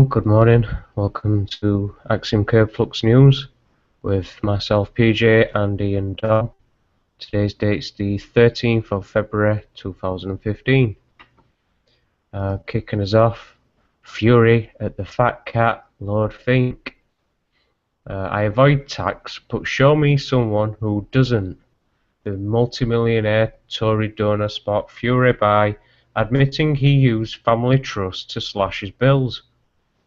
good morning. Welcome to Axiom Flux News with myself, PJ, Andy, and Dom. Today's date's the 13th of February 2015. Kicking us off, fury at the Fatcat Lord Fink. I avoid tax, but show me someone who doesn't. The multimillionaire Tory donor sparked fury by admitting he used family trust to slash his bills,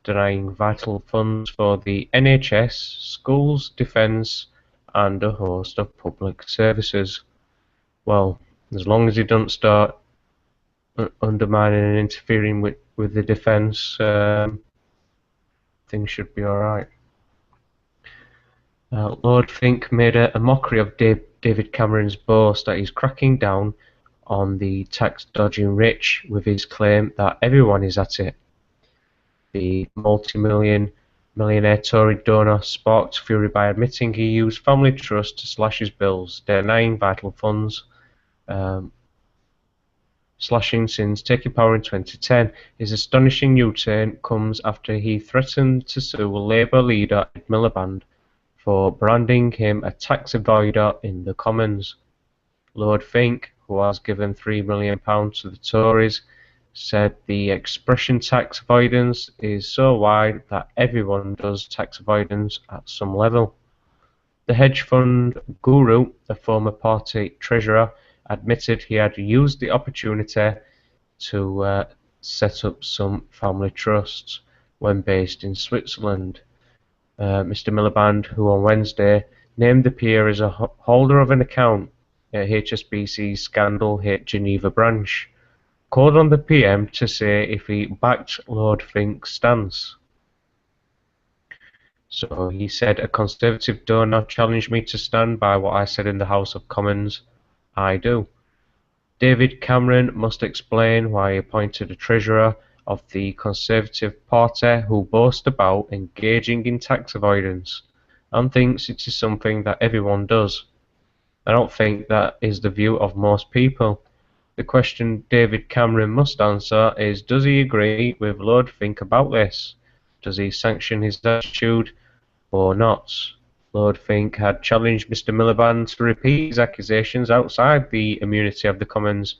denying vital funds for the NHS, schools, defence and a host of public services. Well, as long as he doesn't start undermining and interfering with the defence, things should be alright. Lord Fink made a mockery of David Cameron's boast that he's cracking down on the tax-dodging rich with his claim that everyone is at it. The multi-millionaire Tory donor sparked fury by admitting he used family trust to slash his bills, denying vital funds. Slashing since taking power in 2010. His astonishing U-turn comes after he threatened to sue Labour leader Ed Miliband for branding him a tax avoider in the Commons. Lord Fink, who has given £3 million to the Tories, said the expression tax avoidance is so wide that everyone does tax avoidance at some level. The hedge fund guru, a former party treasurer, admitted he had used the opportunity to set up some family trusts when based in Switzerland. Mr. Miliband, who on Wednesday named the peer as a holder of an account at HSBC's Scandal Geneva branch, called on the PM to say if he backed Lord Fink's stance. So he said, a Conservative donor challenged me to stand by what I said in the House of Commons. I do. David Cameron must explain why he appointed a treasurer of the Conservative Party who boasts about engaging in tax avoidance and thinks it is something that everyone does. I don't think that is the view of most people. The question David Cameron must answer is, does he agree with Lord Fink about this? Does he sanction his attitude or not? Lord Fink had challenged Mr. Miliband to repeat his accusations outside the immunity of the Commons.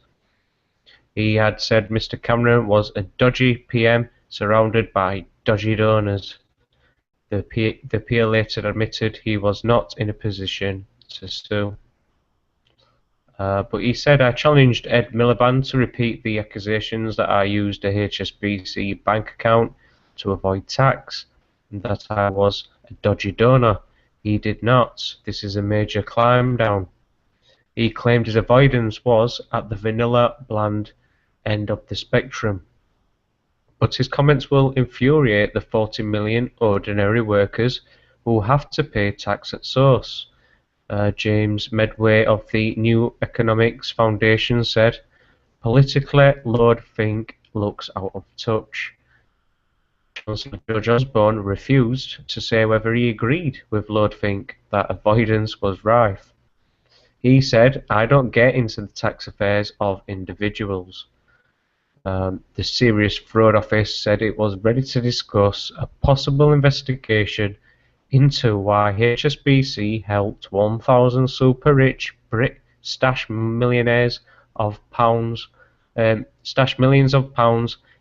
He had said Mr. Cameron was a dodgy PM surrounded by dodgy donors. The peer later admitted he was not in a position to sue. But he said, I challenged Ed Miliband to repeat the accusations that I used a HSBC bank account to avoid tax, and that I was a dodgy donor. He did not. This is a major climb down. He claimed his avoidance was at the vanilla bland end of the spectrum. But his comments will infuriate the 40 million ordinary workers who have to pay tax at source. James Medway of the New Economics Foundation said, politically, Lord Fink looks out of touch. Chancellor George Osborne refused to say whether he agreed with Lord Fink that avoidance was rife. He said, I don't get into the tax affairs of individuals. The Serious Fraud Office said it was ready to discuss a possible investigation into why HSBC helped 1,000 super rich Brit stash millions of pounds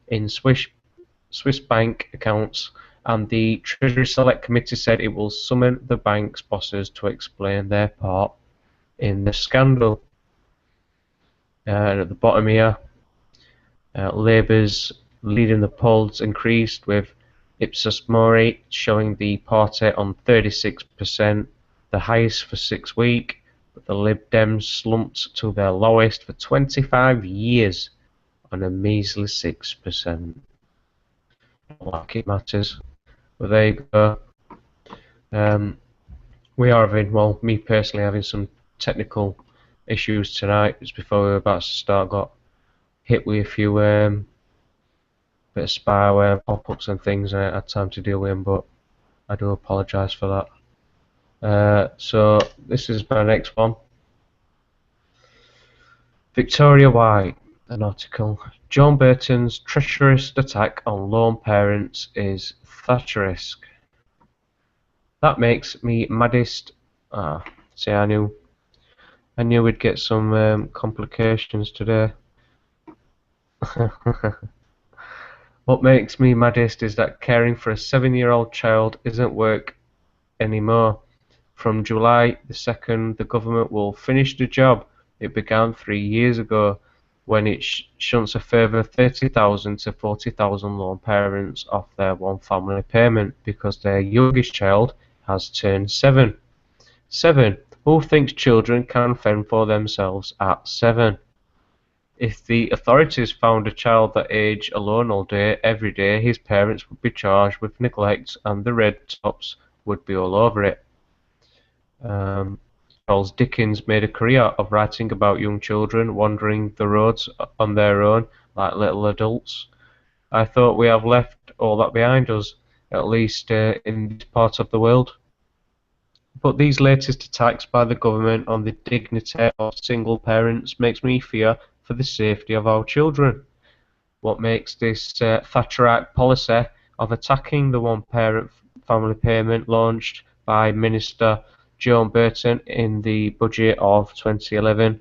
in Swiss bank accounts, and the Treasury Select Committee said it will summon the bank's bosses to explain their part in the scandal. And at the bottom here, Labour's lead in the polls increased, with Ipsos Mori showing the party on 36%, the highest for 6 weeks, but the Lib Dems slumped to their lowest for 25 years on a measly 6%. Not like it matters, but there you go. We are having, well, me personally, having some technical issues tonight. Just before we were about to start, got hit with a few bit of spyware, pop-ups and things, and I had time to deal with them, but I do apologise for that. So this is my next one. Victoria White, an article. Joan Burton's treacherous attack on lone parents is Thatcheresque. That makes me maddest. See, I knew we'd get some complications today. What makes me maddest is that caring for a 7-year-old child isn't work anymore. From July the 2nd, the government will finish the job it began 3 years ago, when it shunts a further 30,000 to 40,000 lone parents off their one family payment because their youngest child has turned 7. 7. Who thinks children can fend for themselves at 7? If the authorities found a child that age alone all day, every day, his parents would be charged with neglect and the red tops would be all over it. Charles Dickens made a career of writing about young children wandering the roads on their own like little adults. I thought we have left all that behind us, at least in this part of the world. But these latest attacks by the government on the dignity of single parents makes me fear for the safety of our children. What makes this Thatcherite policy of attacking the one-parent family payment launched by Minister Joan Burton in the budget of 2011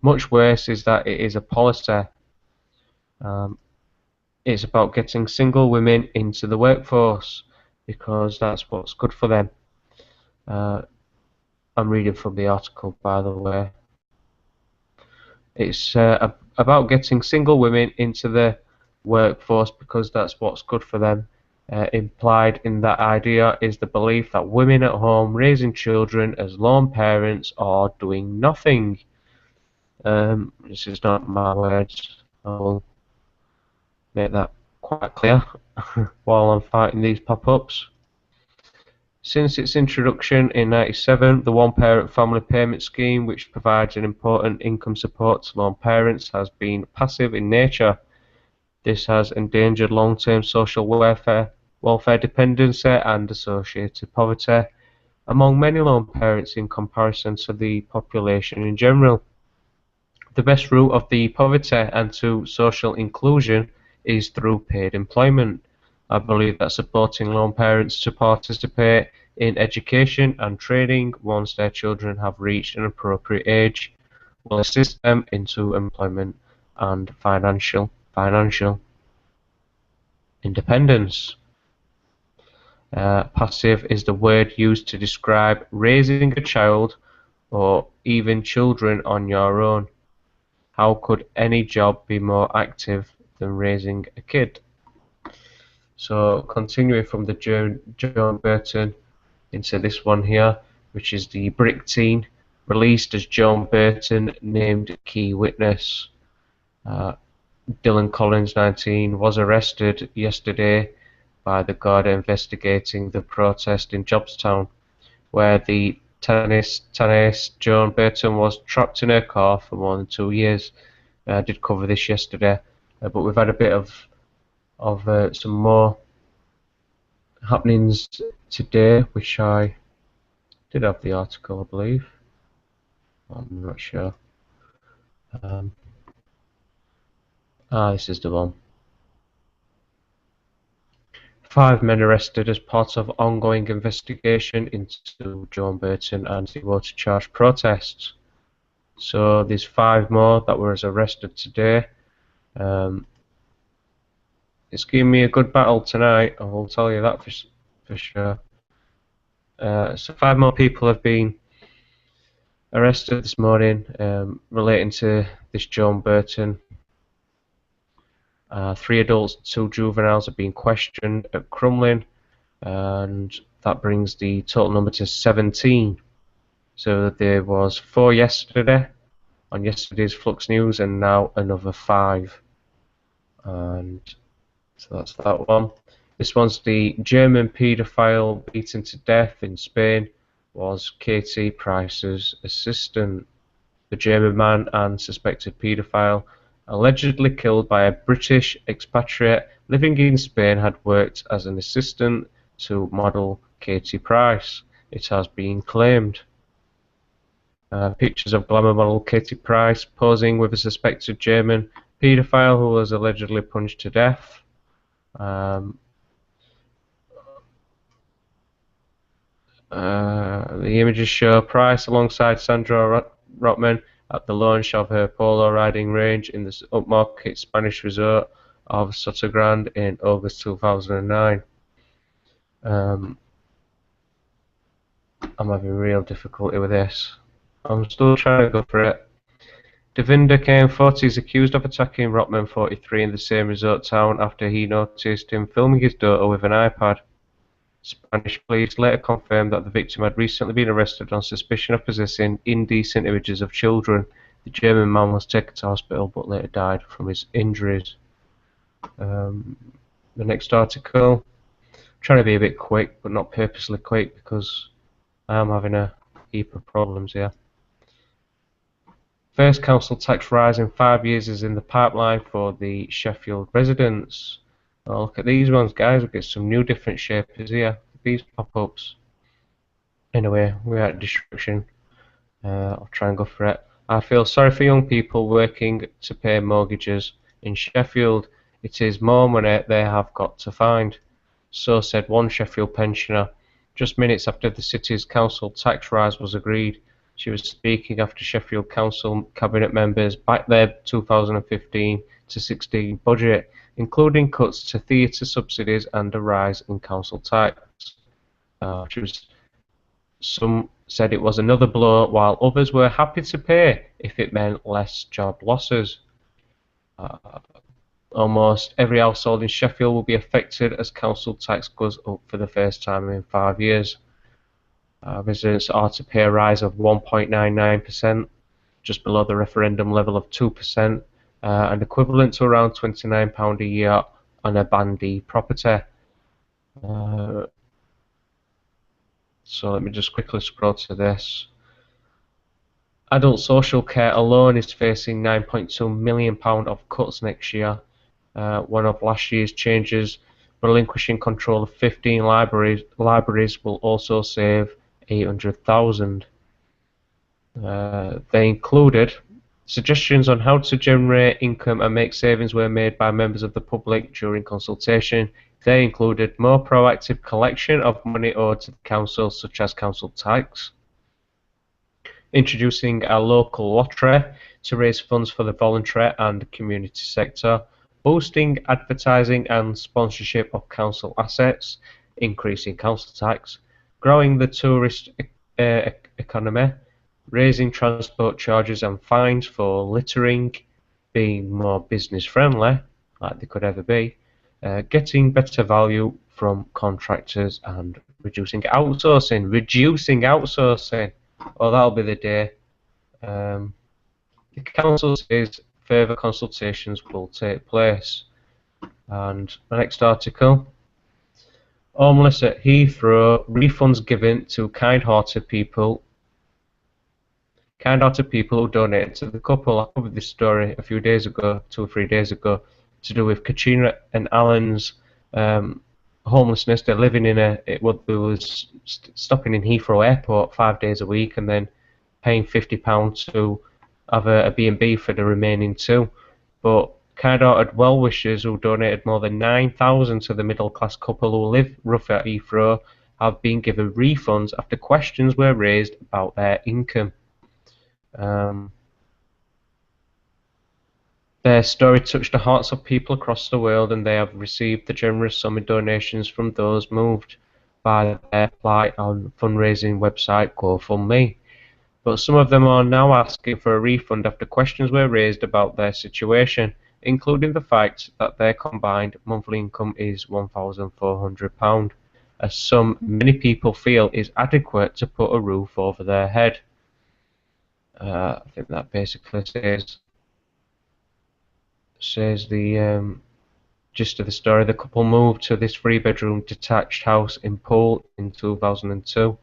much worse is that it is a policy. It's about getting single women into the workforce because that's what's good for them. I'm reading from the article, by the way. It's about getting single women into the workforce because that's what's good for them. Implied in that idea is the belief that women at home raising children as lone parents are doing nothing. This is not my words. I will make that quite clear while I'm fighting these pop-ups. Since its introduction in 1997, the one-parent family payment scheme, which provides an important income support to lone parents, has been passive in nature. This has endangered long-term social welfare dependency and associated poverty among many lone parents in comparison to the population in general. The best route of the poverty and to social inclusion is through paid employment. I believe that supporting lone parents to participate in education and training once their children have reached an appropriate age will assist them into employment and financial independence. Passive is the word used to describe raising a child or even children on your own. How could any job be more active than raising a kid? So continuing from the Joan Burton into this one here, which is the Brick Teen, released as Joan Burton named key witness. Dylan Collins, 19, was arrested yesterday by the Garda investigating the protest in Jobstown, where the tennis Joan Burton was trapped in her car for more than 2 years. I did cover this yesterday, but we've had a bit of some more happenings today, which I did have the article, I believe. I'm not sure. This is the one. 5 men arrested as part of ongoing investigation into Joan Burton anti-water charge protests. So there's 5 more that were arrested today. It's giving me a good battle tonight, I will tell you that for sure. So 5 more people have been arrested this morning relating to this Joan Burton. 3 adults and 2 juveniles have been questioned at Crumlin, and that brings the total number to 17. So there was 4 yesterday on yesterday's Flux News, and now another 5. And so that's that one. This one's the German paedophile beaten to death in Spain was Katie Price's assistant. The German man and suspected paedophile allegedly killed by a British expatriate living in Spain had worked as an assistant to model Katie Price, it has been claimed. Pictures of glamour model Katie Price posing with a suspected German paedophile who was allegedly punched to death. The images show Price alongside Sandra Rotman at the launch of her polo riding range in the upmarket Spanish resort of Sotogrande in August 2009. I'm having real difficulty with this. I'm still trying to go for it. Devinder Kane, 40, is accused of attacking Rotman, 43, in the same resort town after he noticed him filming his daughter with an iPad. Spanish police later confirmed that the victim had recently been arrested on suspicion of possessing indecent images of children. The German man was taken to hospital but later died from his injuries. The next article. I'm trying to be a bit quick, but not purposely quick because I am having a heap of problems here. First council tax rise in 5 years is in the pipeline for the Sheffield residents. Oh, look at these ones, guys. We'll get some new different shapes here. These pop-ups. Anyway, we're at destruction. I'll try and go for it. I feel sorry for young people working to pay mortgages. In Sheffield, it is more money they have got to find. So said one Sheffield pensioner, just minutes after the city's council tax rise was agreed. She was speaking after Sheffield Council cabinet members backed their 2015 to 16 budget, including cuts to theatre subsidies and a rise in council tax. Some said it was another blow, while others were happy to pay if it meant less job losses. Almost every household in Sheffield will be affected as council tax goes up for the first time in 5 years. Residents are to pay a rise of 1.99%, just below the referendum level of 2%, and equivalent to around £29 a year on a Band D property. So let me just quickly scroll to this. Adult social care alone is facing £9.2 million of cuts next year. One of last year's changes, relinquishing control of 15 libraries will also save £800,000. They included suggestions on how to generate income and make savings were made by members of the public during consultation. They included more proactive collection of money owed to the council, such as council tax, introducing a local lottery to raise funds for the voluntary and community sector, boosting advertising and sponsorship of council assets, increasing council tax, growing the tourist economy, raising transport charges and fines for littering, being more business friendly, like they could ever be, getting better value from contractors, and reducing outsourcing. Oh, that'll be the day. The council says further consultations will take place. And the next article. Homeless at Heathrow, refunds given to kind-hearted people. Kind-hearted people who donated to the couple. I covered this story a few days ago, 2 or 3 days ago, to do with Katrina and Alan's homelessness. They're living in they was stopping in Heathrow Airport 5 days a week and then paying £50 to have a B&B for the remaining 2. But kind-hearted well-wishers who donated more than £9,000 to the middle-class couple who live roughly at Heathrow have been given refunds after questions were raised about their income. Their story touched the hearts of people across the world, and they have received the generous sum in donations from those moved by their plight on fundraising website GoFundMe. But some of them are now asking for a refund after questions were raised about their situation, including the fact that their combined monthly income is £1,400, a sum many people feel is adequate to put a roof over their head. I think that basically says the gist of the story. The couple moved to this 3-bedroom detached house in Poole in 2002.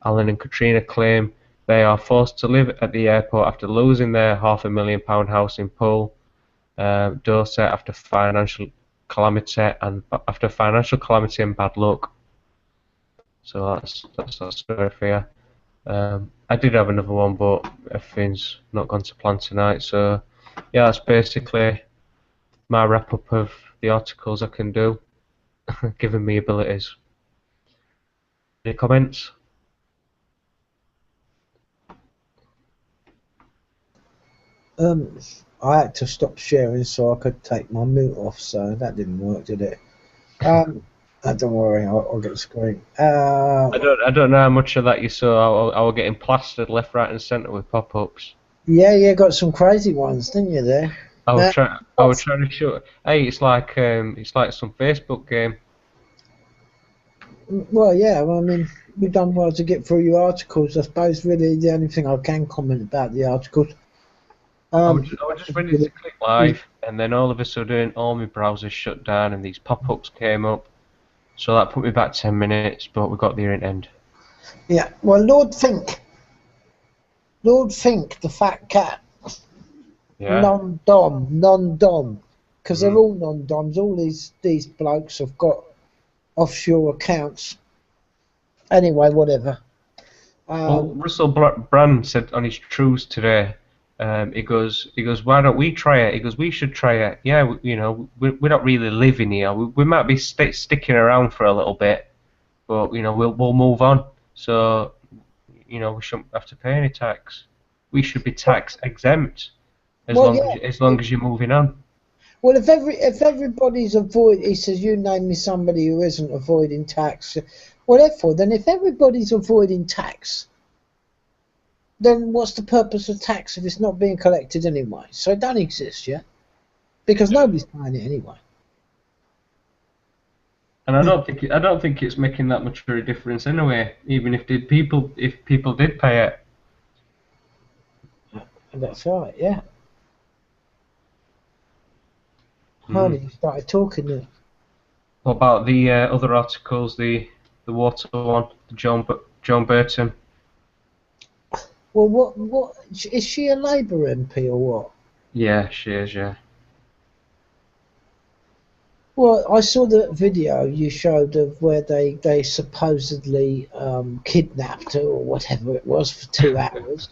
Alan and Katrina claim they are forced to live at the airport after losing their £500,000 house in Poole, Dorset, after financial calamity and bad luck. So that's that story for you. I did have another one, but everything's not gone to plan tonight. So yeah, that's basically my wrap up of the articles I can do, given me abilities. Any comments? I had to stop sharing so I could take my mute off, so that didn't work, did it? Don't worry, I'll get the screen. I don't know how much of that you saw. I was getting plastered left, right, and centre with pop-ups. Yeah, got some crazy ones, didn't you? There. I was trying to show. Hey, it's like some Facebook game. Well, yeah. Well, I mean, we've done well to get through your articles. I suppose really the only thing I can comment about the articles. I was just ready to click live, and then all of a sudden, all my browsers shut down, and these pop-ups came up. So that put me back 10 minutes, but we got there in end. Yeah. Well, Lord Fink, the fat cat. Yeah. Non-dom, because they're all non-doms. All these blokes have got offshore accounts. Anyway, whatever. Well, Russell Brand said on his truths today. He goes, why don't we try it? He goes, we should try it. Yeah, we're not really living here. We might be sticking around for a little bit, but we'll move on. So we shouldn't have to pay any tax. We should be tax exempt as long as you're moving on. Well, if everybody's he says, you name me somebody who isn't avoiding tax. Well, therefore, then if everybody's avoiding tax, then what's the purpose of tax if it's not being collected anyway? So it don't exist, yeah? Because nobody's paying it anyway. And I don't think it's making that much of a difference anyway. Even if people did pay it. That's right, yeah. Honey, you started talking there. What about the other articles? The water one, the Joan Burton. Well, what is she a Labour MP or what? Yeah, she is. Yeah. Well, I saw the video you showed of where they supposedly kidnapped her or whatever it was for 2 hours.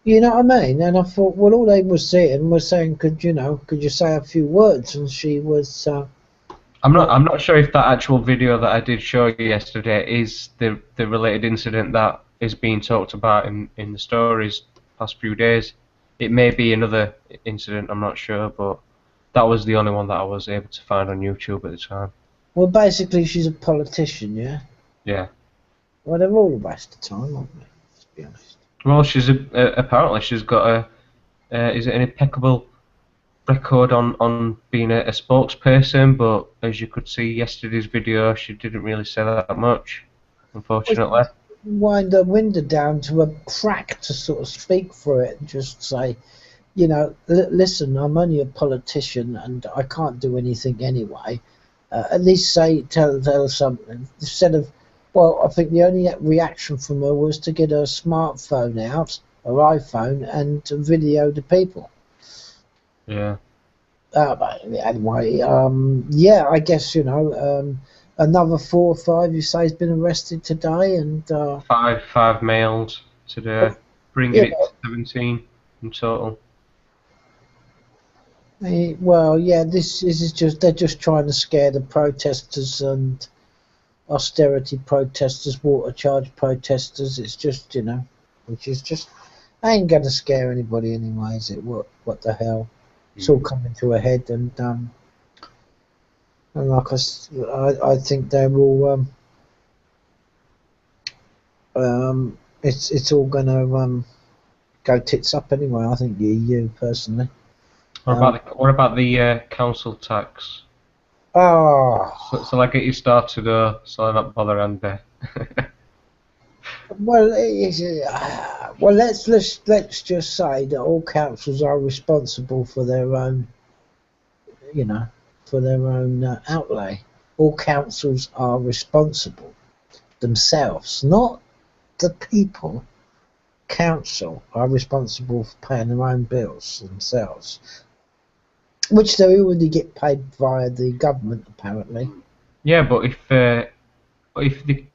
You know what I mean? And I thought, well, all they were saying was saying, could you say a few words? And she was. I'm not sure if that actual video that I did show you yesterday is the related incident that is being talked about in the stories past few days. It may be another incident. I'm not sure, but that was the only one that I was able to find on YouTube at the time. Well, basically, she's a politician, yeah. Yeah. Well, they're all a waste of time, aren't they? Let's be honest. Well, apparently she's got is it an impeccable record on being a spokesperson, but as you could see yesterday's video, she didn't really say that much, unfortunately. Wind her window down to a crack to sort of speak for it and just say, listen, I'm only a politician and I can't do anything anyway. At least tell something instead of. Well, I think the only reaction from her was to get her smartphone out, her iPhone, and to video the people. Yeah. But anyway, yeah, I guess another 4 or 5 you say has been arrested today, and five males today, bringing it to 17 in total. Well, yeah, this is just they're just trying to scare the protesters and austerity protesters, water charge protesters. It's just which is just ain't gonna scare anybody anyway, is it? What the hell? It's all coming to a head, and like I think they will. It's all gonna go tits up anyway. I think the EU personally. What about the council tax? Oh. So I get you started, so I'm not bother and Well, well, let's just say that all councils are responsible for their own, outlay. All councils are responsible themselves, not the people. Council are responsible for paying their own bills themselves, which they already get paid via the government, apparently. Yeah, but if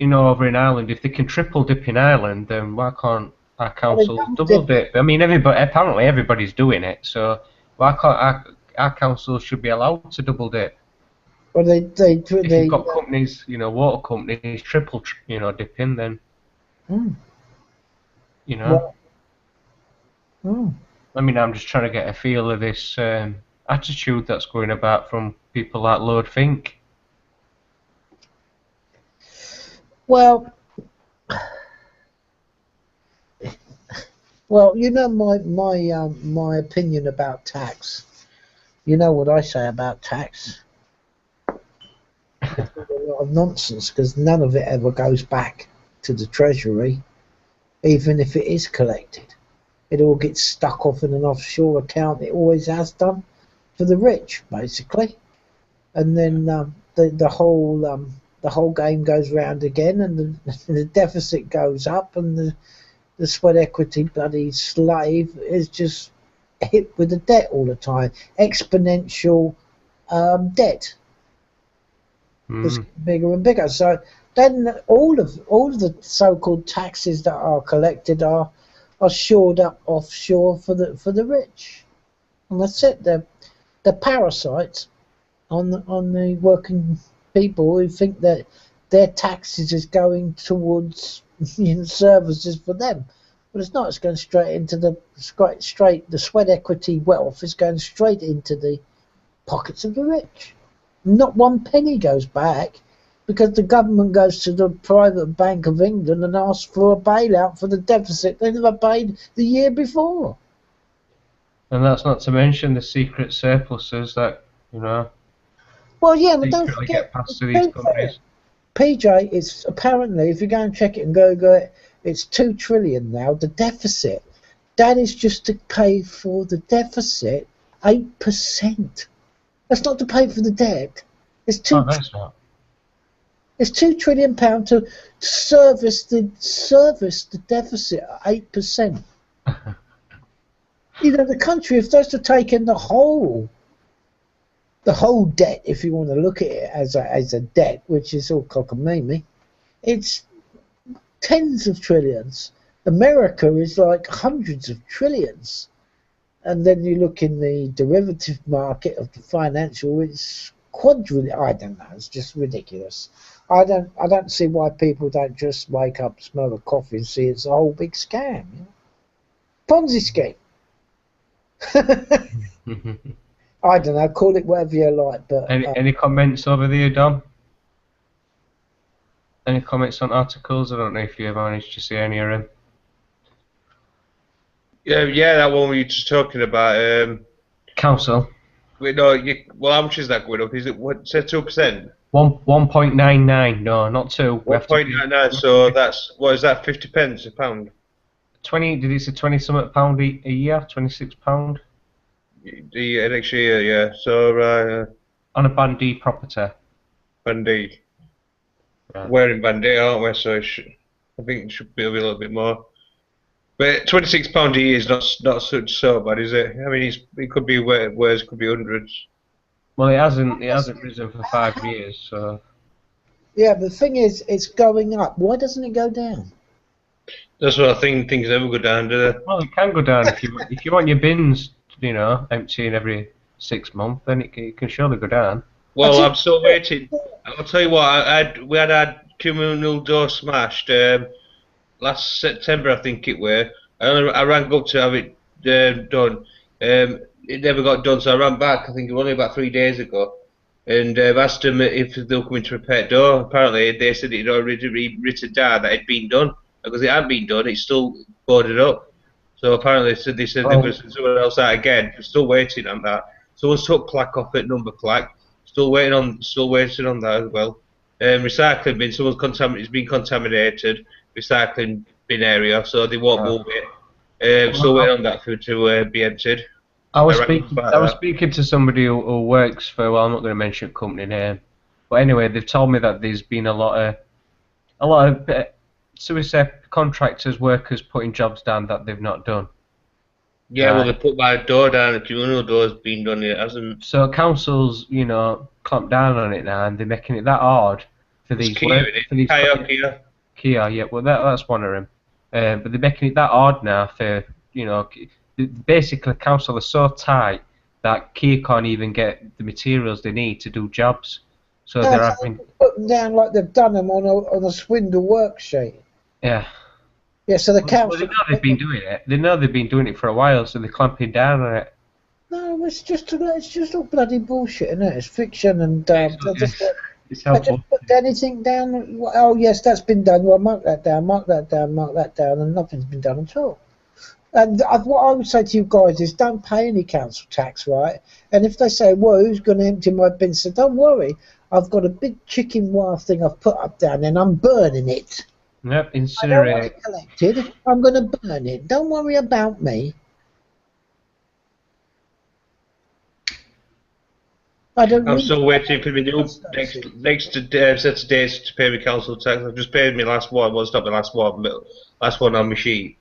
over in Ireland, if they can triple dip in Ireland, then why can't our council double dip? I mean, apparently everybody's doing it, so why can't our council should be allowed to double dip. Well, If you've got companies, you know, water companies, triple, you know, dipping, then, you know. I mean, I'm just trying to get a feel of this attitude that's going about from people like Lord Fink. Well, you know my opinion about tax. You know what I say about tax. It's a lot of nonsense because none of it ever goes back to the treasury, even if it is collected. It all gets stuck off in an offshore account. It always has done, for the rich, basically. And then the whole game goes round again, and the deficit goes up, and the sweat equity bloody slave is just hit with the debt all the time. Exponential debt. It's bigger and bigger. So then all of the so-called taxes that are collected are shored up offshore for the rich, and that's it. They're parasites on the working people who think that their taxes is going towards services for them. But it's not. It's going straight into the sweat equity wealth is going straight into the pockets of the rich. Not one penny goes back, because the government goes to the private Bank of England and asks for a bailout for the deficit they never paid the year before. And that's not to mention the secret surpluses that, you know, well, yeah, but don't forget, get passed to these companies. PJ, it's apparently, if you go and check it and Google it, it's 2 trillion now, the deficit. That is just to pay for the deficit, 8%. That's not to pay for the debt. It's that's not. It's £2 trillion to service the deficit at 8%. You know, the country, if they're to take in the whole debt, if you want to look at it as a debt, which is all cockamamie, it's tens of trillions. America is like hundreds of trillions. And then you look in the derivative market of the financial, it's quadrillion. I don't know. It's just ridiculous. I don't see why people don't just wake up, smell a coffee, and see it's a whole big scam. You know? Ponzi scheme. I don't know. Call it whatever you like. But any comments over there, Dom? Any comments on articles? I don't know if you managed to see any of them. Yeah, that one we were just talking about. Council. Wait, no, well, how much is that going up? Is it what? Say 2%. 1.99. No, not 2. 1.99. So that's, what is that? 50 pence a pound. 20. Did he say 20 something pound a year? £26. The next year, yeah. So on a Band D property. Band D. Yeah. We're in Band D, aren't we? So I think it should be a little bit more. But £26 a year is not so bad, is it? I mean, it could be worse, it could be hundreds. Well, it hasn't risen for 5 years, so. Yeah, but the thing is, it's going up. Why doesn't it go down? That's what I think. Things never go down, do they? Well, it can go down if you want your bins, you know, emptying every 6 months, then it can surely go down. Well, I'm still waiting. I'll tell you what. We had our communal door smashed last September, I think it were. I rang up to have it done. It never got done, so I ran back. I think it was only about 3 days ago, and asked them if they were coming to repair the door. Apparently, they said it had already written down that it had been done, because it hadn't been done. It's still boarded up. So apparently, they said they were someone else out again. We're still waiting on that. Someone's took plaque off it, number plaque. Still waiting on that as well. Recycling bin, it's been contaminated. Recycling bin area, so they won't move it. Still waiting on that to be emptied. I was speaking to somebody who works for, well, I'm not going to mention company name, but anyway, they've told me that there's been a lot of suicide contractors, workers putting jobs down that they've not done. Yeah, well, they put my door down. The communal door's been done. It hasn't. So councils, you know, clamp down on it now, and they're making it that hard for these. Kia, yeah, well, that's one of them. But they're making it that hard now for, you know, basically council are so tight that Kia can't even get the materials they need to do jobs. So No, they're so having, they put them down like they've done them on a swindle worksheet. yeah. Yeah, so the Well, they council. know they've been doing it. They know they've been doing it for a while, so they're clamping down on it. No, it's just all bloody bullshit, isn't it? It's fiction, and It's I just helpful. put anything down. Oh yes, that's been done. Well, mark that down, mark that down, mark that down, and nothing's been done at all. And what I would say to you guys is, don't pay any council tax, right? And if they say, "Well, who's going to empty my bin?" So don't worry, I've got a big chicken wire thing I've put up down, and I'm burning it. Yep, I don't want incinerate. it collected. I'm going to burn it. Don't worry about me. I don't I'm need still waiting for my new next set of days to pay my council tax. I've just paid my last one. Well, it's not my last one, but last one on my sheet.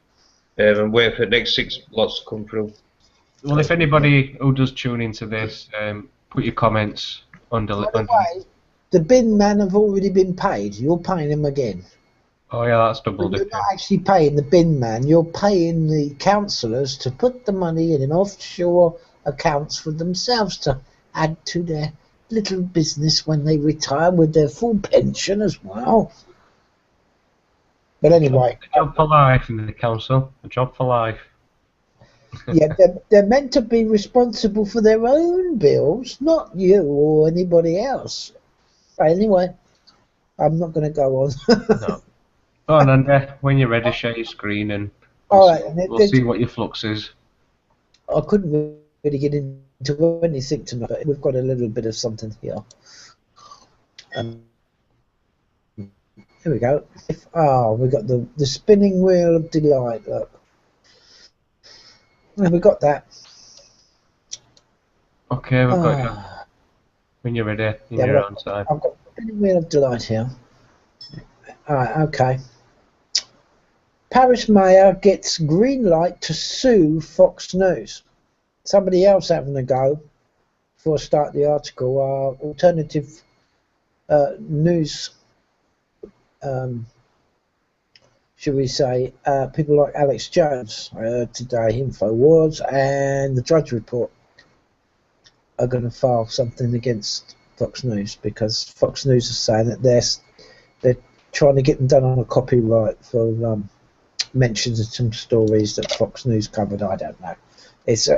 I'm waiting for the next 6 lots to come through. Well, if anybody who does tune into this, put your comments under. By the way, the bin man have already been paid. You're paying him again. Oh yeah, that's double But you're dipping. not actually paying the bin man. You're paying the councillors to put the money in offshore accounts for themselves to add to their little business when they retire with their full pension as well. But anyway, A job for life in the council. A job for life. yeah, they're meant to be responsible for their own bills, not you or anybody else. Anyway, I'm not going to go on. No. Go on, Andy. When you're ready, share your screen and All right, we'll see what your flux is. I couldn't really get into anything tonight, but we've got a little bit of something here. Here we go. We've got the spinning wheel of delight. Look, we got that. Okay, we've got you. When you're ready, in your own time. I've got the spinning wheel of delight here. All right, okay. Paris mayor gets green light to sue Fox News. Somebody else having a go before I start the article. Alternative news, should we say, people like Alex Jones, Today Infowars, and the Drudge Report are going to file something against Fox News because Fox News is saying that they're trying to get them done on a copyright for mentions of some stories that Fox News covered. I don't know. It's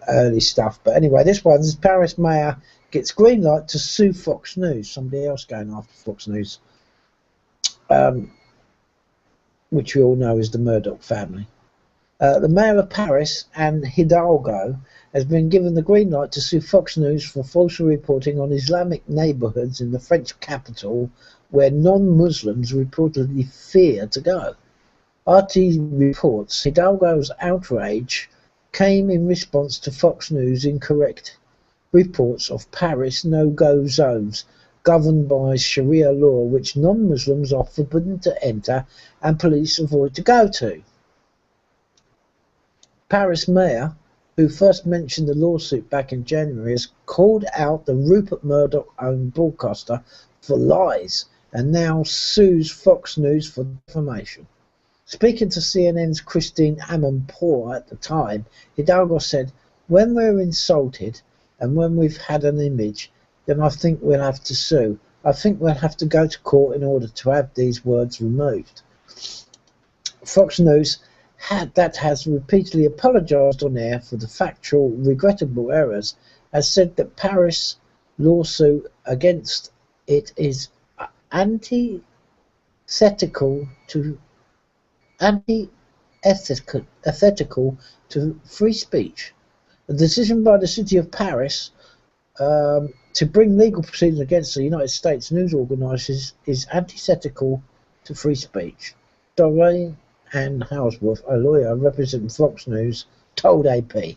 early stuff, but anyway, this one's Paris mayor gets green light to sue Fox News. Somebody else going after Fox News, which we all know is the Murdoch family. The mayor of Paris, Anne Hidalgo, has been given the green light to sue Fox News for falsely reporting on Islamic neighbourhoods in the French capital where non-Muslims reportedly fear to go. RT reports Hidalgo's outrage came in response to Fox News' incorrect reports of Paris no-go zones governed by Sharia law which non-Muslims are forbidden to enter and police avoid to go to. Paris mayor, who first mentioned the lawsuit back in January, has called out the Rupert Murdoch-owned broadcaster for lies and now sues Fox News for defamation. Speaking to CNN's Christine Amanpour at the time, Hidalgo said, "When we're insulted and when we've had an image, then I think we'll have to sue. I think we'll have to go to court in order to have these words removed." Fox News has repeatedly apologised on air for the factual, regrettable errors, has said that Paris' lawsuit against it is antithetical to free speech. The decision by the city of Paris to bring legal proceedings against the United States news organisers is antithetical to free speech. Doreen Ann Houseworth, a lawyer representing Fox News, told AP. I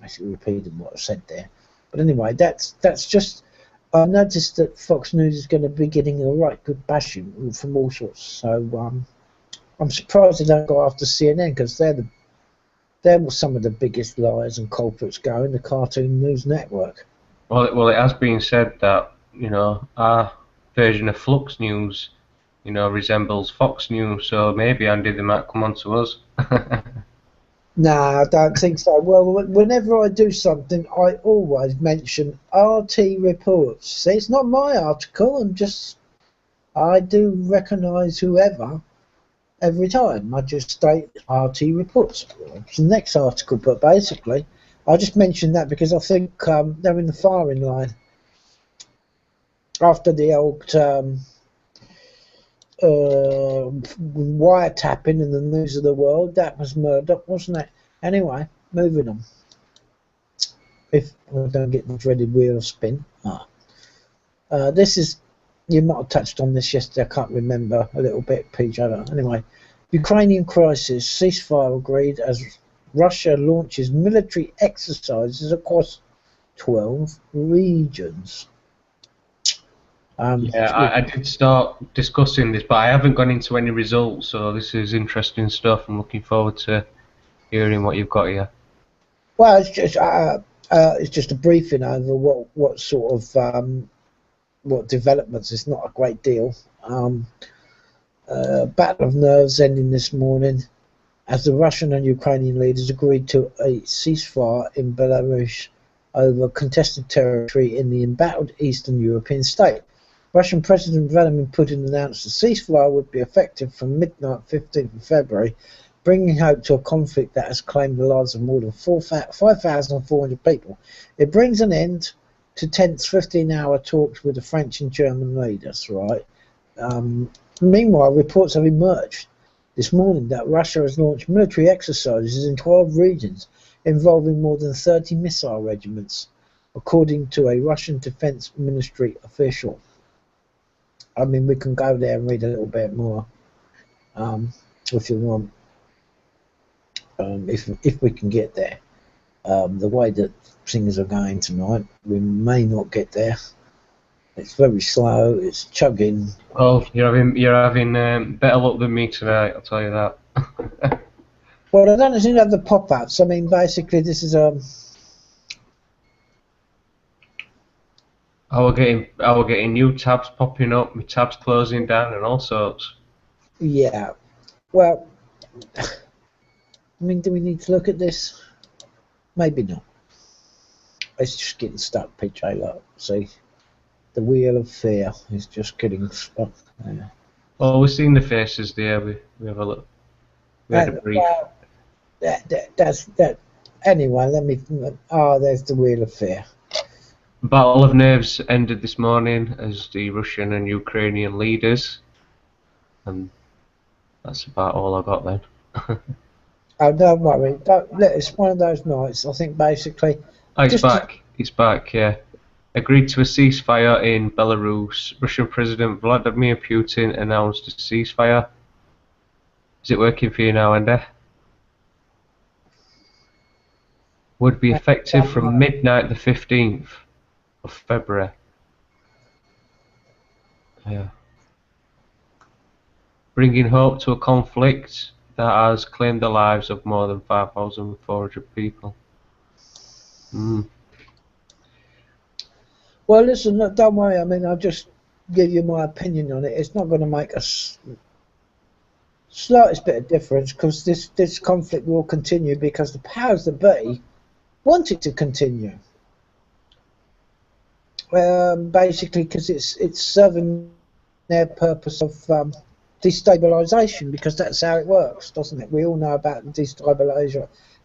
basically repeated what I said there. But anyway, that's just. I noticed that Fox News is going to be getting a right good bashing from all sorts. So I'm surprised they don't go after CNN because they're some of the biggest liars and culprits going. The Cartoon News Network. Well, it has been said that our version of Flux News, resembles Fox News. So maybe Andy, they might come on to us. No, I don't think so. Well, whenever I do something, I always mention RT reports. See, it's not my article. I do recognise whoever every time. I just state RT reports. It's the next article, but basically, I just mentioned that because I think they're in the firing line after the old wiretapping in the news of the world. That was Murdoch, wasn't it? Anyway, moving on. If I don't get the dreaded wheel of spin. This is, you might have touched on this yesterday, I can't remember a little bit, PJ. Anyway, Ukrainian crisis, ceasefire agreed as Russia launches military exercises across 12 regions. Yeah, I did start discussing this, but I haven't gone into any results, so this is interesting stuff. I'm looking forward to hearing what you've got here. Well, it's just a briefing over what sort of what developments. It's not a great deal. Battle of nerves ending this morning as the Russian and Ukrainian leaders agreed to a ceasefire in Belarus over contested territory in the embattled Eastern European state. Russian President Vladimir Putin announced the ceasefire would be effective from midnight 15th of February, bringing hope to a conflict that has claimed the lives of more than 5,400 people. It brings an end to tense 15-hour talks with the French and German leaders, right? Meanwhile, reports have emerged this morning that Russia has launched military exercises in 12 regions involving more than 30 missile regiments, according to a Russian Defense Ministry official. I mean, we can go there and read a little bit more if you want, if we can get there. The way that things are going tonight, we may not get there. It's very slow. It's chugging. Oh, you're having better luck than me tonight. I'll tell you that. Well, I don't seem to have the pop-ups. I mean, basically, this is I was getting new tabs popping up, my tabs closing down, and all sorts. Yeah. Well, I mean, do we need to look at this? Maybe not. It's just getting stuck, PJ. Look, see, the wheel of fear is just getting stuck there. Oh, we've seen the faces there. We have a look. We had a brief. That's that. Anyway, let me. Oh, there's the wheel of fear. Battle of nerves ended this morning as the Russian and Ukrainian leaders, and that's about all I got then. Oh, don't worry. It's one of those nights. I think basically. Oh, it's back. It's back. Yeah. Agreed to a ceasefire in Belarus. Russian President Vladimir Putin announced a ceasefire. Is it working for you now, Andy? Would be effective from midnight the 15th of February. Yeah. Bringing hope to a conflict that has claimed the lives of more than 5,400 people. Well, listen, look, don't worry. I mean, I'll just give you my opinion on it. It's not going to make a slightest bit of difference because this conflict will continue because the powers that be want it to continue. Basically, because it's serving their purpose of destabilisation, because that's how it works, doesn't it? We all know about the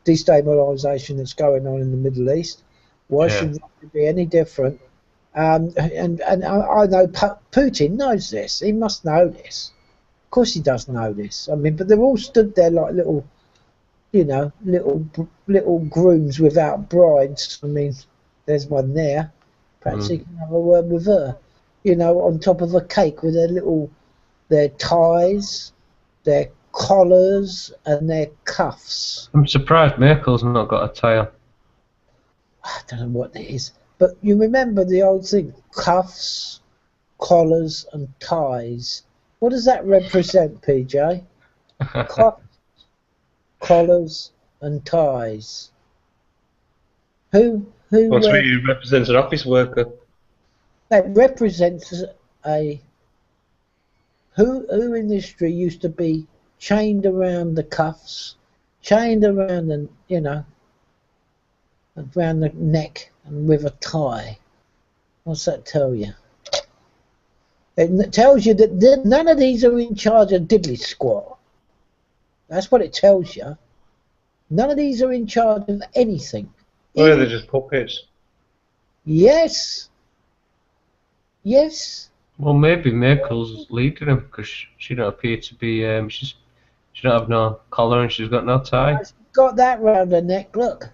destabilisation that's going on in the Middle East. Why should it be any different? And I know Putin knows this. He must know this. Of course he does know this. I mean, but they're all stood there like little, you know, little grooms without brides. I mean, there's one there. Perhaps he can have a word with her. You know, on top of a cake with their ties, their collars, and their cuffs. I'm surprised Merkel's not got a tail. I don't know what it is. But you remember the old thing, cuffs, collars, and ties. What does that represent, PJ? Cuffs, collars, and ties. Who represents an office worker. That represents who in history used to be chained around the cuffs chained around the, around the neck and with a tie. What's that tell you? It tells you that none of these are in charge of diddly squat. That's what it tells you. None of these are in charge of anything. Or they're just puppets. Yes. Yes. Well, maybe Merkel's leading them because she don't appear to be. She don't have no collar and she's got no tie. She's got that round her neck. Look.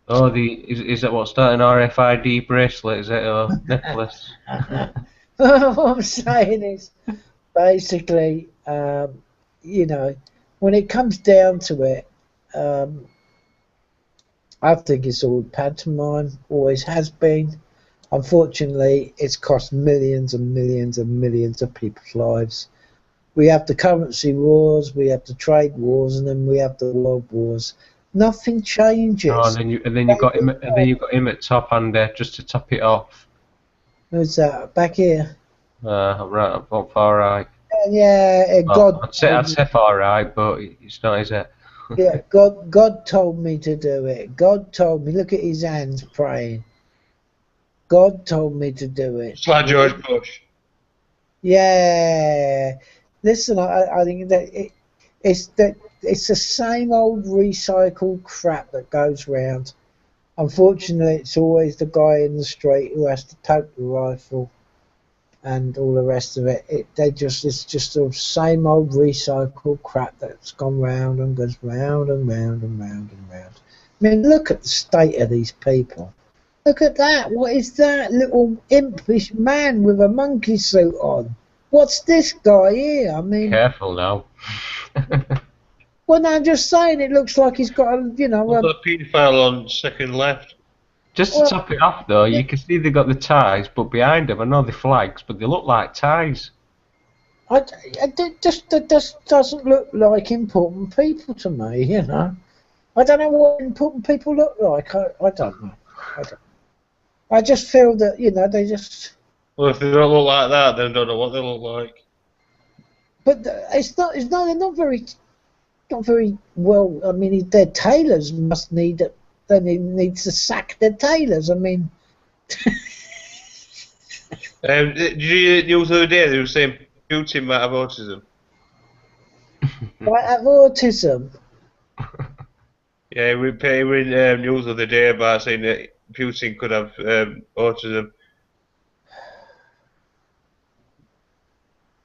Oh, is that what's that? An RFID bracelet? Is it a necklace? What I'm saying is, basically, when it comes down to it, I think it's all pantomime. Always has been. Unfortunately, it's cost millions and millions and millions of people's lives. We have the currency wars, we have the trade wars, and then we have the world wars. Nothing changes. Oh, and then you got him at top, and just to top it off. Who's that? Back here. Right, far right. Yeah, God. I'd say far right, but it's not, is it? Yeah, God told me to do it. God told me. Look at his hands praying. God told me to do it. It's like George Bush. Yeah. Listen, I think that it's the same old recycled crap that goes round. Unfortunately, it's always the guy in the street who has to tote the rifle and all the rest of it. It's just the same old recycled crap that's gone round and goes round and round and round and round. I mean, look at the state of these people. Look at that. What is that little impish man with a monkey suit on? What's this guy here? I mean... Careful now. Well, no, I'm just saying it looks like he's got a, What's that paedophile on second left? Just to top it off, though, you can see they've got the ties, but behind them, I know they're flags, but they look like ties. It just doesn't look like important people to me, I don't know what important people look like. I don't know. I just feel that, they just... Well, if they don't look like that, then I don't know what they look like. But they're not very well. I mean, their tailors must need it. They need to sack their tailors. I mean, did you hear the news the other day? They were saying Putin might have autism. Might have autism. Yeah, we were in news the other day about saying that Putin could have autism,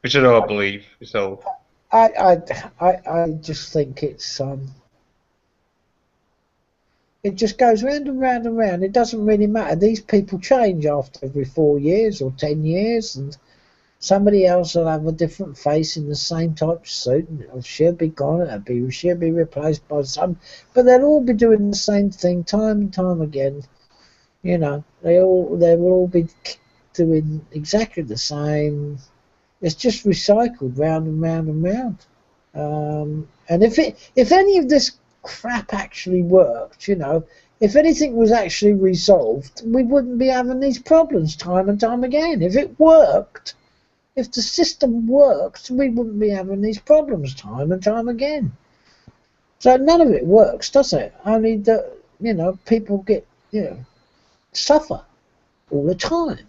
which I don't believe myself. I just think it just goes round and round and round. It doesn't really matter. These people change after every 4 years or 10 years, and somebody else will have a different face in the same type of suit, and she'll be gone. She'll be replaced by some, but they'll all be doing the same thing time and time again. They will all be doing exactly the same. It's just recycled round and round and round. And if any of this crap actually worked, if anything was actually resolved, we wouldn't be having these problems time and time again. If it worked, if the system worked, we wouldn't be having these problems time and time again. So none of it works, does it? Only that, people get, suffer all the time.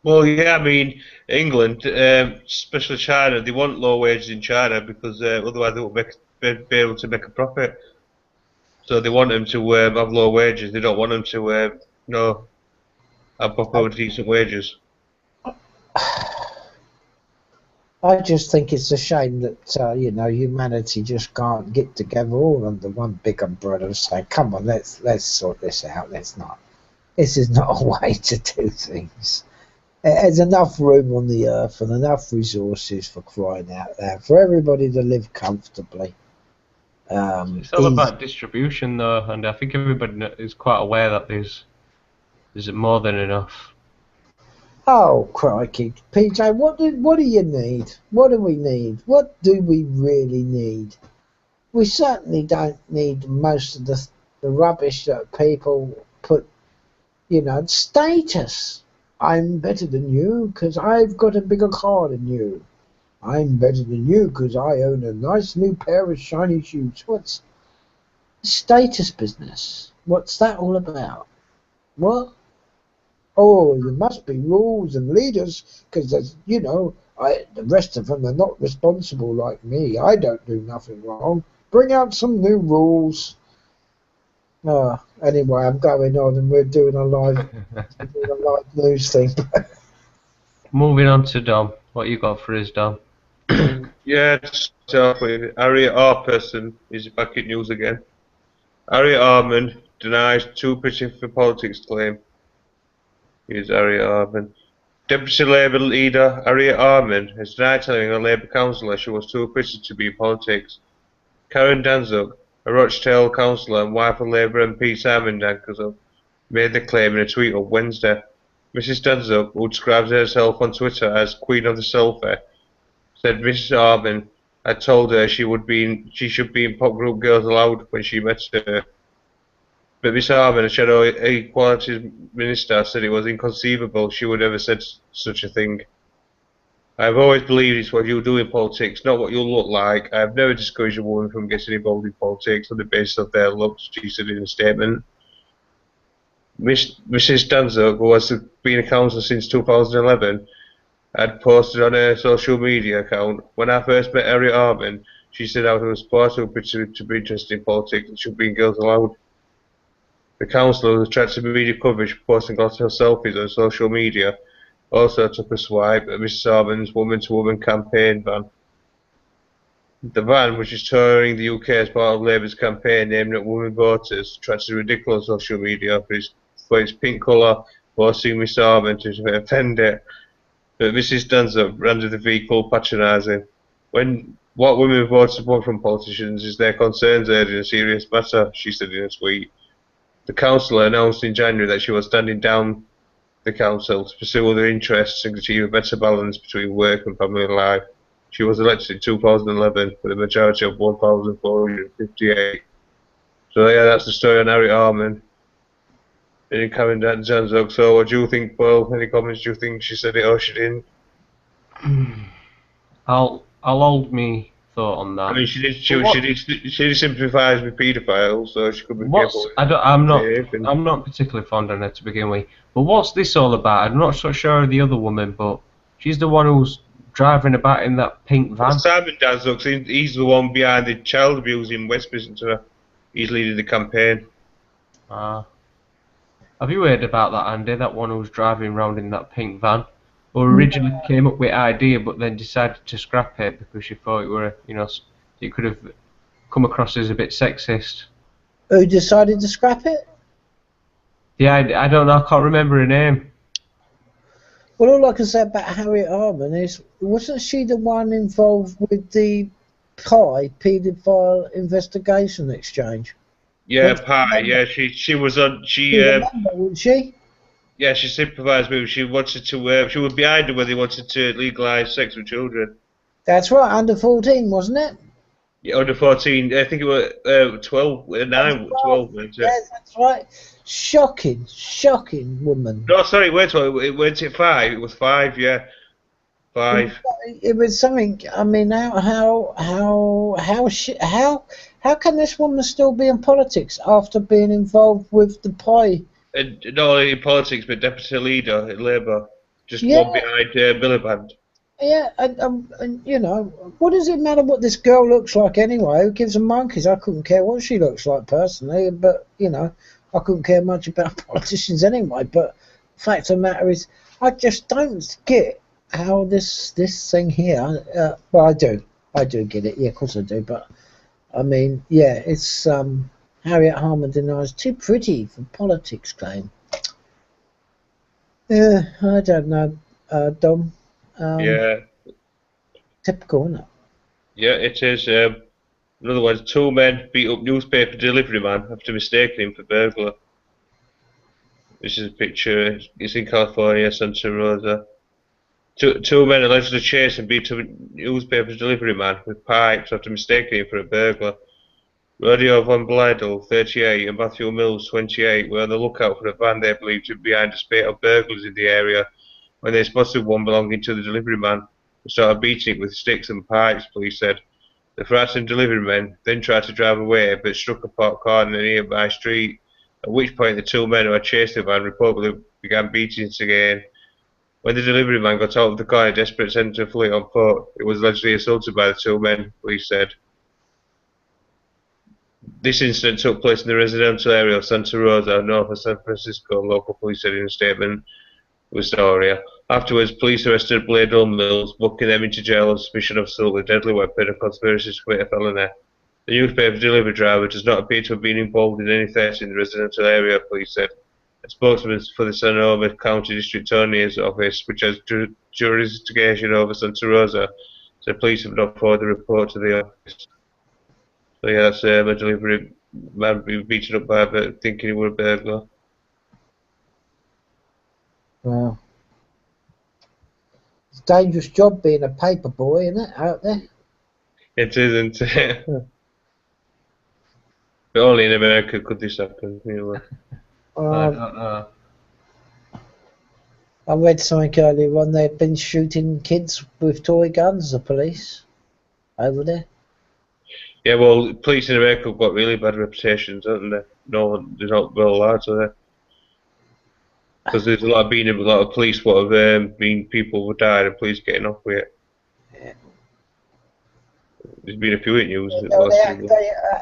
Well, yeah, I mean, England, especially China, they want low wages in China because otherwise they won't be able to make a profit. So they want them to have low wages. They don't want them to, have proper decent wages. I just think it's a shame that humanity just can't get together all under one big umbrella and say, "Come on, let's sort this out." This is not a way to do things. There's enough room on the earth and enough resources for crying out loud for everybody to live comfortably. It's all about distribution, though, and I think everybody is quite aware that there's more than enough. Oh crikey, PJ, what do you need? What do we need? What do we really need? We certainly don't need most of the rubbish that people put. Status. I'm better than you because I've got a bigger car than you. I'm better than you because I own a nice new pair of shiny shoes. What's status business? What's that all about? What? Oh, there must be rules and leaders because there's, the rest of them are not responsible like me. I don't do nothing wrong. Bring out some new rules. Anyway, I'm going on and we're doing a live news thing. Moving on to Dom. What you got for us, Dom? Yeah, to start off with, Harriet Harman is back in news again. Harriet Harman denies too pretty for politics claim. Here's Harriet Harman. Deputy Labour leader Harriet Harman has denied telling a Labour councillor she was too pretty to be in politics. Karen Danzig, a Rochdale councillor and wife of Labour MP Simon Danzig, made the claim in a tweet on Wednesday. Mrs Danzig, who describes herself on Twitter as Queen of the Selfie, said Mrs Harman had told her she should be in pop group Girls Aloud when she met her. But Miss Harman, a shadow equality minister, said it was inconceivable she would ever said such a thing. I have always believed it's what you do in politics, not what you look like. I have never discouraged a woman from getting involved in politics on the basis of their looks, she said in a statement. Mrs Danzig, who has been a councillor since 2011, had posted on her social media account, "When I first met Harriet Harman, she said I was far too pretty to be interested in politics and should be in Girls Aloud." The councillor, who attracted media coverage for posting lots of selfies on social media, also took a swipe at Mrs Harman's woman-to-woman campaign van. The van, which is touring the UK as part of Labour's campaign aimed at women voters, attracted ridicule on social media for its pink colour, forcing Mrs Harman to offend it. But Mrs Danzig ran to the vehicle patronising. What women voters want from politicians is their concerns heard in a serious matter, she said in a tweet. The councillor announced in January that she was standing down the council to pursue other interests and achieve a better balance between work and family life. She was elected in 2011 with a majority of 1,458. So yeah, that's the story on Harriet Harman. And Karen Danzig. So what do you think, Paul? Any comments? Do you think she said it or she didn't? I'll hold me thought on that. I mean, she did sympathise with paedophiles, so she could be careful. I'm not particularly fond of her to begin with. But what's this all about? I'm not so sure of the other woman, but she's the one who's driving about in that pink van. Well, Simon Danzig, he's the one behind the child abuse in Westminster. He's leading the campaign. Have you heard about that, Andy? That one who's driving around in that pink van, who originally came up with the idea, but then decided to scrap it because she thought it could have come across as a bit sexist. Who decided to scrap it? Yeah, I don't know. I can't remember her name. Well, all I can say about Harriet Harman is, wasn't she the one involved with the paedophile investigation exchange? Yeah, Pie. Yeah, she was on. Remember, wasn't she? Yeah, she sympathised with him. She wanted to. She was behind her when they wanted to legalise sex with children. That's right, under 14, wasn't it? Yeah, under 14. I think it was 12, 12. Yeah, that's right. Shocking woman. No, sorry, it weren't 12. It weren't 5. It was 5. Yeah, 5. It was something. I mean, how can this woman still be in politics after being involved with the pie? And not only in politics, but deputy leader in Labour, just one behind Miliband. Yeah, and you know, what does it matter what this girl looks like anyway? Who gives a monkeys? I couldn't care what she looks like personally, but you know, I couldn't care much about politicians anyway. But the fact of the matter is, I just don't get how this thing here. Well, I do get it. Yeah, of course I do. But I mean, yeah, it's Harriet Harman denies too pretty for politics claim. Yeah, I don't know, Dom. Yeah. Typical, isn't it? Yeah, it is. In other words, 2 men beat up newspaper delivery man after mistaking him for burglar. This is a picture. It's in California, Santa Rosa. Two men allegedly chased and beat up a newspaper delivery man with pipes after mistaking him for a burglar. Rodeo Van Bledel, 38, and Matthew Mills, 28, were on the lookout for a van they believed to be behind a spate of burglars in the area when they spotted one belonging to the delivery man. started beating it with sticks and pipes, police said. The frightened deliverymen then tried to drive away but struck a parked car in a nearby street, at which point the two men who had chased the van reportedly began beating it again. When the deliveryman got out of the car in a desperate attempt to flee on foot, it was allegedly assaulted by the two men, police said. This incident took place in the residential area of Santa Rosa, north of San Francisco, local police said in a statement with Storia. Afterwards, police arrested Bladel Mills, booking them into jail on suspicion of assault with a deadly weapon and conspiracy to commit a felony. The newspaper delivery driver does not appear to have been involved in any theft in the residential area, police said. A spokesman for the Sonoma County District Attorney's Office, which has jurisdiction over Santa Rosa, said police have not forwarded the report to the office. So yeah, that's a delivery man being beaten up by thinking he was a burglar. Wow. It's a dangerous job being a paper boy, isn't it, out there? It isn't. But only in America could this happen. You know. I don't know. I read something earlier on, they'd been shooting kids with toy guns, the police, over there. Yeah, well, police in America have got really bad reputations, haven't they? No, they're not well allowed, are they? Because there's a lot of police what have been people who died and police getting off with it. Yeah. There's been a few in news.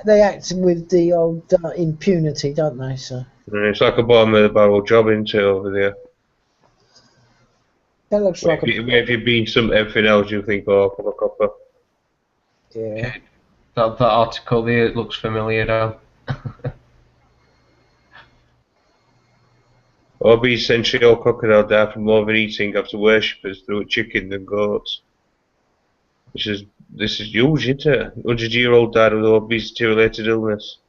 They act with the old impunity, don't they, sir? And it's like a bottom of the barrel job into over there. That looks like if you've been everything else, you think, oh, I'm a copper. Yeah. That article there looks familiar now. Obese century crocodile died from overeating after worshippers threw at chickens and goats. This is huge, isn't it? 100-year-old died of obesity-related illness.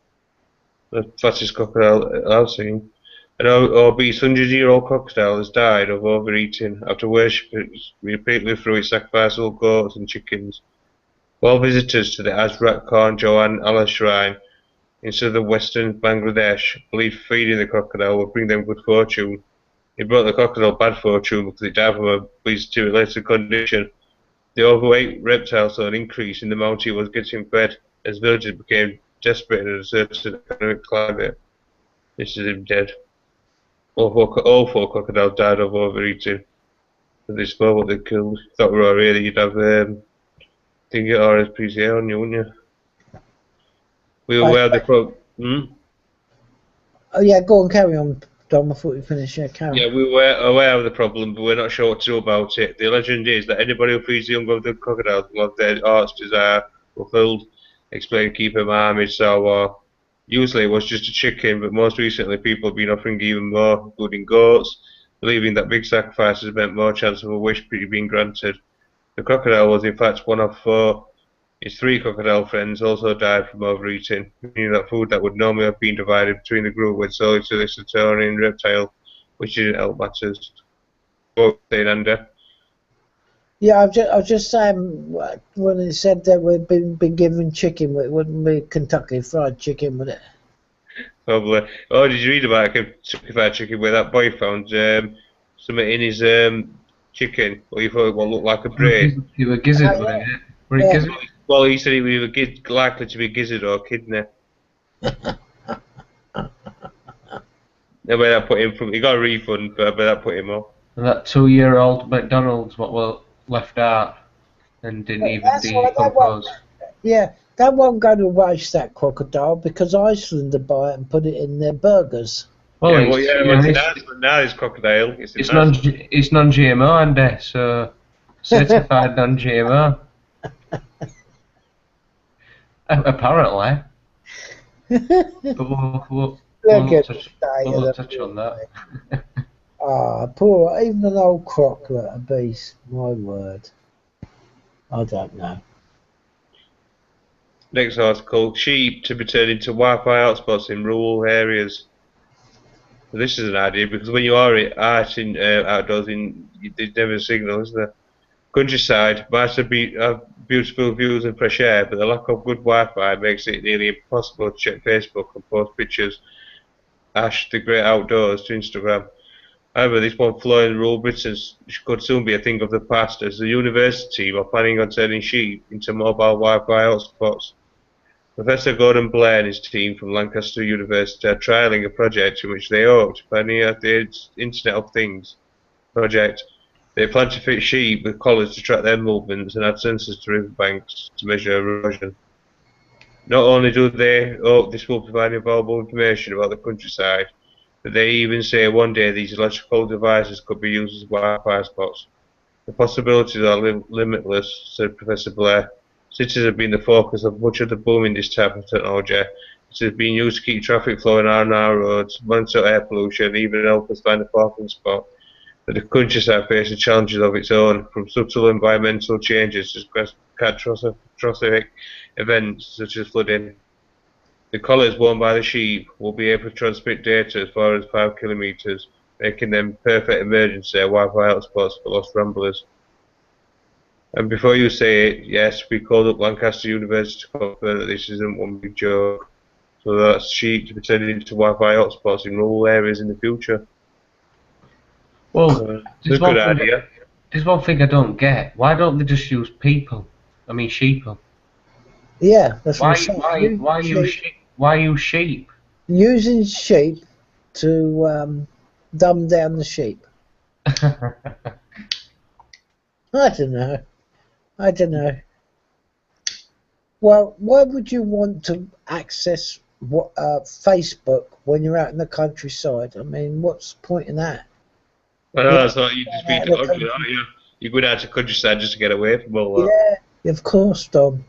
The fattest crocodile I've seen. An obese 100-year-old crocodile has died of overeating after worshippers repeatedly threw its sacrifices of goats and chickens. While visitors to the Azrak Khan Joan Allah shrine in southern-western Bangladesh believed feeding the crocodile would bring them good fortune, it brought the crocodile bad fortune because it died from a obesity-related condition. The overweight reptile saw an increase in the amount it was getting fed as villagers became desperate in a deserted economic climate. This is him dead. All four crocodiles died of overeating. And they smell what they killed. Thought we were really, you'd have thing at RSPCA on you, wouldn't you? We were aware of the problem. Oh yeah, go on, carry on, Dom. I thought you finished. Yeah, carry on. Yeah, we were aware of the problem, but we're not sure what to do about it. The legend is that anybody who feeds the young of the crocodiles will have their heart's desire fulfilled, explained Keeper Mohammed Sawar. Usually it was just a chicken, but most recently people have been offering even more, including goats, believing that big sacrifices meant more chance of a wish being granted. The crocodile was in fact one of four. His three crocodile friends also died from overeating, meaning that food that would normally have been divided between the group went solely to this Saturnian reptile, which didn't help matters. What saying, Andy? Yeah, I was just saying when it said that we've been given chicken, it wouldn't be Kentucky Fried Chicken, would it? Probably. Oh, did you read about Kentucky Fried Chicken where that boy found something in his chicken? Well, he thought it would look like a brain. He was gizzard, wasn't it? Were Yeah. gizzard? Well, he said he was either likely to be gizzard or kidney. And where that put him from, he got a refund, but that put him off. And that 2-year-old McDonald's what were left out and didn't even That's why decompose. Yeah, they won't go to waste that crocodile because Iceland will buy it and put it in their burgers. Well, Now it's crocodile. it's non-GMO, Andy, so certified non-GMO. Apparently. But we'll touch on that. Ah, poor, even an old croc, like Obese, my word. I don't know. Next article, sheep to be turned into Wi-Fi hotspots in rural areas. Well, this is an idea because when you are outdoors, there's never a signal, is there? Countryside might have beautiful views and fresh air, but the lack of good Wi-Fi makes it nearly impossible to check Facebook and post pictures. Ash the great outdoors to Instagram. However, this one flaw in rural Britain could soon be a thing of the past, as the university are planning on turning sheep into mobile Wi-Fi hotspots. Professor Gordon Blair and his team from Lancaster University are trialling a project in which they hope to pioneer the Internet of Things project. They plan to fit sheep with collars to track their movements and add sensors to riverbanks to measure erosion. Not only do they hope this will provide valuable information about the countryside, but they even say one day these electrical devices could be used as Wi-Fi spots. The possibilities are limitless, said Professor Blair. Cities have been the focus of much of the boom in this type of technology. It has been used to keep traffic flowing on our roads, monitor air pollution, even help us find a parking spot. But the countryside faces challenges of its own, from subtle environmental changes to catastrophic events such as flooding. The collars worn by the sheep will be able to transmit data as far as 5 kilometres, making them perfect emergency Wi-Fi hotspots for lost ramblers. And before you say it, yes, we called up Lancaster University to confirm that this isn't one big joke. So that's sheep to be turned into Wi-Fi hotspots in rural areas in the future. Well, it's a good idea. There's one thing I don't get. Why don't they just use people? I mean, sheeple. Yeah, that's what I'm why use sheep? Using sheep to dumb down the sheep. I don't know. Well, why would you want to access Facebook when you're out in the countryside? I mean, what's the point in that? Well, no, it's not. You just be ugly, aren't you? You go down to countryside just to get away from all that. Yeah, of course, Tom.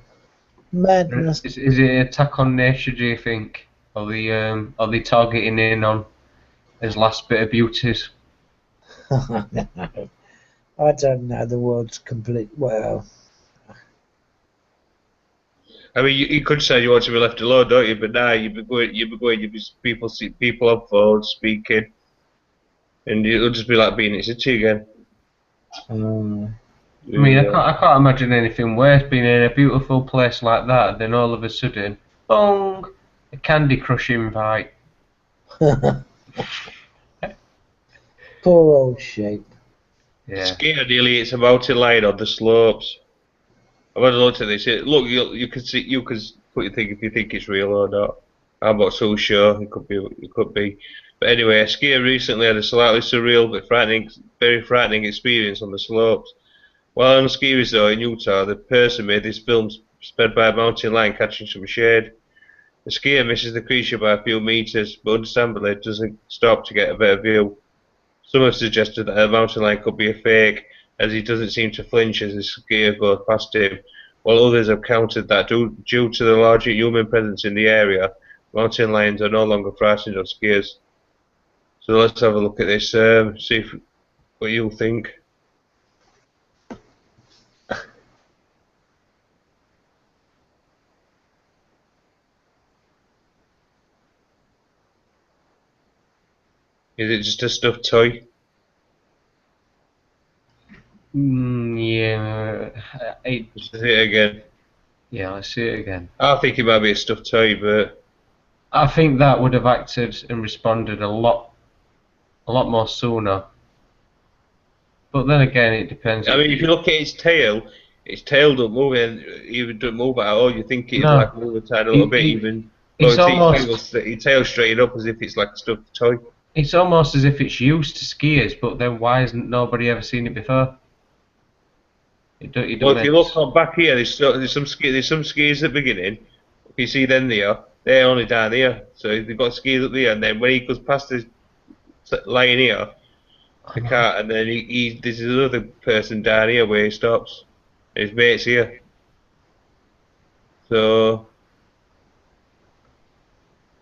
Madness. Is it an attack on nature, do you think? Are they targeting in on his last bit of beauties? I don't know. The world's complete. Well, I mean, you could say you want to be left alone, don't you? But now you'd be people on phones speaking, and it'll just be like being in the city again. I mean, I can't imagine anything worse being in a beautiful place like that, and then all of a sudden, boom, a Candy Crush invite. Poor old sheep. Yeah. Scared nearly it's a mountain lion on the slopes. I've had a look at this. Look, you can put your thing if you think it's real or not. I'm not so sure. It could be. But anyway, a skier recently had a slightly surreal but very frightening experience on the slopes. While on a ski resort in Utah, the person made this film sped by a mountain lion catching some shade. The skier misses the creature by a few meters, but understandably doesn't stop to get a better view. Some have suggested that a mountain lion could be a fake, as he doesn't seem to flinch as the skier goes past him, while others have countered that due to the larger human presence in the area, mountain lions are no longer frightening of skiers. So let's have a look at this, see what you think. Is it just a stuffed toy? Yeah. Let's see it again. Yeah, let's see it again. I think it might be a stuffed toy, but I think that would have acted and responded a lot more sooner. But then again, it depends. I mean, if you look at its tail don't move, and even don't move at all. You think it'd like move a tiny little bit, even. It's almost its tail straight up as if it's like a stuffed toy. It's almost as if it's used to skiers, but then why hasn't nobody ever seen it before? Well, if you look on back here, there's some skiers at the beginning. If you see them there, they're only down here. So they've got skiers up there, and then when he goes past this line here, the car, and then there's another person down here where he stops, and his mate's here. So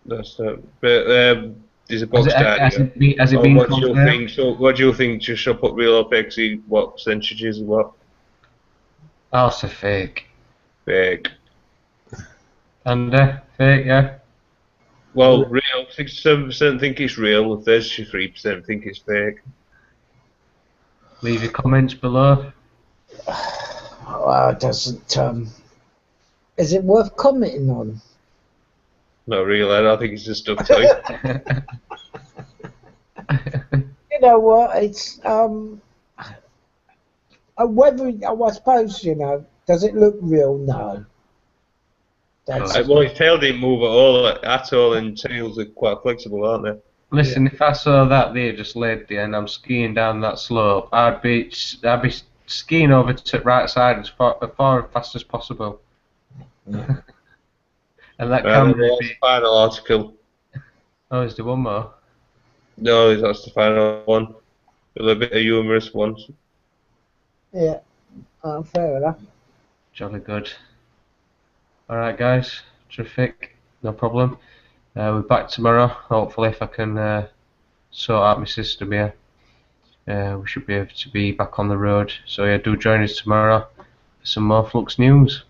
that's but there's a box down here. Has it been what do you think? So what do you think? Just shall put real or fake? See what percentages and what? I'll say fake. Fake. And fake, yeah. Well, real. 67% think it's real. 33% think it's fake. Leave your comments below. Well, it doesn't. Is it worth commenting on? Not real. I don't think it's just stuff toy. you know what? It's whether I suppose does it look real? No. That's Well, his tail didn't move at all, and tails are quite flexible, aren't they? Listen, if I saw that there just laid there and I'm skiing down that slope, I'd be skiing over to the right side as far and fast as possible. Yeah. And that Right, camera that's the final article. Oh, is there one more? No, that's the final one. A little bit of humorous ones. Yeah. Fair enough. Jolly good. Alright guys, terrific, no problem. We're back tomorrow, hopefully if I can sort out my system here. We should be able to be back on the road. So yeah, do join us tomorrow for some more Flux news.